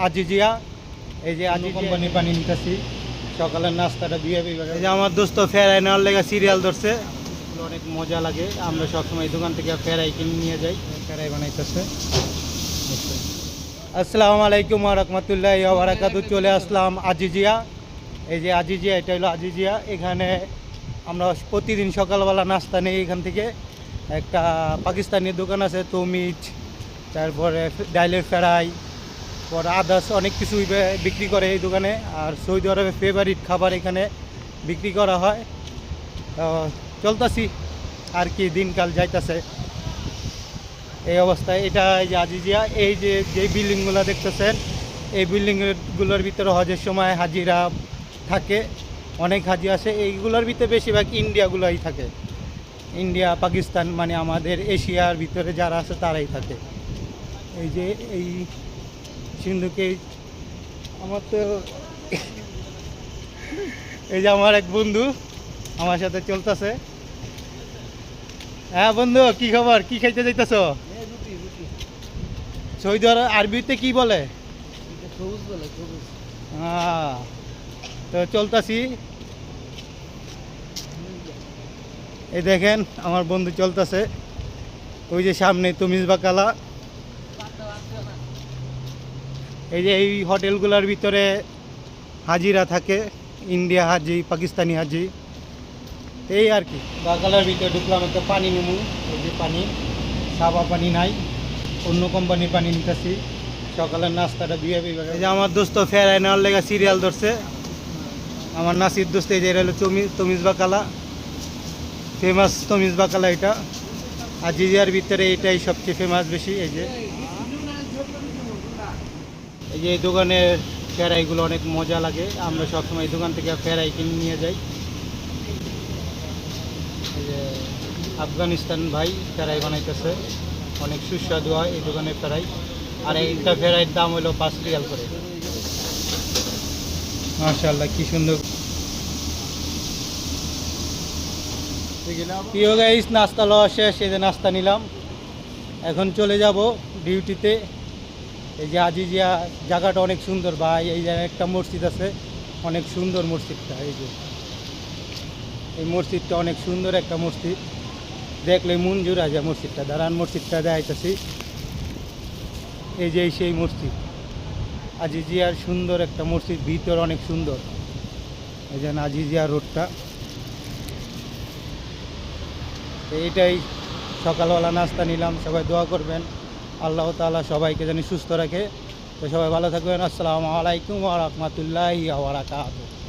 আজিজিয়া। এই যে আজি কোম্পানি পানি নিতেছি, সকালের নাস্তাটা বিয়ে বিভাগে। এই যে আমার দোস্ত ফেরাই নেওয়ার লেগে সিরিয়াল ধরছে, অনেক মজা লাগে। আমরা সবসময় এই দোকান থেকে ফেরাই কিনে নিয়ে যাই, ফেরাই বানাইতেছে। আসসালামু আলাইকুম ওয়া রাহমাতুল্লাহি ওয়া বারাকাতুহু। চলে আসলাম আজিজিয়া। এই যে আজিজিয়া, এটা হলো আজিজিয়া। এখানে আমরা প্রতিদিন সকালবেলা নাস্তা নিই এখান থেকে। একটা পাকিস্তানি দোকান আছে, তমিজ, তারপরে ডাইলের ফ্রাই, পর আদার্স অনেক কিছুই বিক্রি করে এই দোকানে। আর সৌদি আরবের ফেভারিট খাবার এখানে বিক্রি করা হয়। চলতেছি আর কি, দিনকাল যাইতেছে এই অবস্থায়। এটা এই যে আজিজিয়া, এই যে যেই বিল্ডিংগুলো দেখতেছেন, এই বিল্ডিংগুলোর ভিতরে হজের সময় হাজিরা থাকে, অনেক হাজি আসে। এইগুলোর ভিতরে বেশিরভাগ ইন্ডিয়াগুলোই থাকে, ইন্ডিয়া পাকিস্তান, মানে আমাদের এশিয়ার ভিতরে যারা আছে তারাই থাকে। এই যে এই সিন্ধুকে আমার তো এই যে আমার এক বন্ধু আমার সাথে চলতেছে। হ্যাঁ বন্ধু, কি খবর? কি খাইতে যাইতেছ? সৌদি আরব আরবিতে কি বলে? তো চলতেছি। এই দেখেন আমার বন্ধু চলতেছে, ওই যে সামনে তমিজ বাকালা। এই যে এই হোটেলগুলোর ভিতরে হাজিরা থাকে, ইন্ডিয়া হাজি, পাকিস্তানি হাজি, এই আর কি। বাকালার ভিতরে ঢুকলাম, একটা পানি নিমু। এই যে পানি, সাবা পানি নাই, অন্য কোম্পানির পানি নিতেছি। সকালের নাস্তাটা বিয়ে বিভাগে। এই যে আমার দোস্ত ফেরাই নেওয়ার লেগে সিরিয়াল ধরছে, আমার নাসির দোস্ত। এই যে এটা হলো তমিজ বাকালা, ফেমাস তমিজ বাকালা এটা। আজিজিয়ার ভিতরে এটাই সবচেয়ে ফেমাস বেশি। এই যে এই দোকানের ফেরাইগুলো অনেক মজা লাগে। আমরা সবসময় এই দোকান থেকে ফেরাই কিনে নিয়ে যাই। এই যে আফগানিস্তান ভাই ফেরাই বানাইতেছে, অনেক সুস্বাদু হয় এই দোকানের ফেরাই। আর এইটা ফেরাইয়ের দাম হলো 5 রিয়াল করে। মাশাআল্লাহ, কি সুন্দর। প্রিয় গাইস, নাস্তা লওয়া শেষ। এই যে নাস্তা নিলাম, এখন চলে যাব ডিউটিতে। এই যে আজিজিয়া জায়গাটা অনেক সুন্দর ভাই। এই জায়গায় একটা মসজিদ আছে, অনেক সুন্দর মসজিদটা। এই যে এই মসজিদটা অনেক সুন্দর একটা মসজিদ, দেখলে মন জুড়া যায় মসজিদটা। দাঁড়ান, মসজিদটা দেখাইতেছি। এই যে সেই মসজিদ আজিজিয়ার, সুন্দর একটা মসজিদ, ভিতর অনেক সুন্দর। এই যে আজিজিয়া রোডটা। এইটাই সকালবেলা নাস্তা নিলাম। সবাই দোয়া করবেন, আল্লাহ তাআলা সবাইকে যেন সুস্থ রাখে। তো সবাই ভালো থাকবেন। আসসালামু আলাইকুম ওয়া রাহমাতুল্লাহি ওয়া বারাকাতুহু।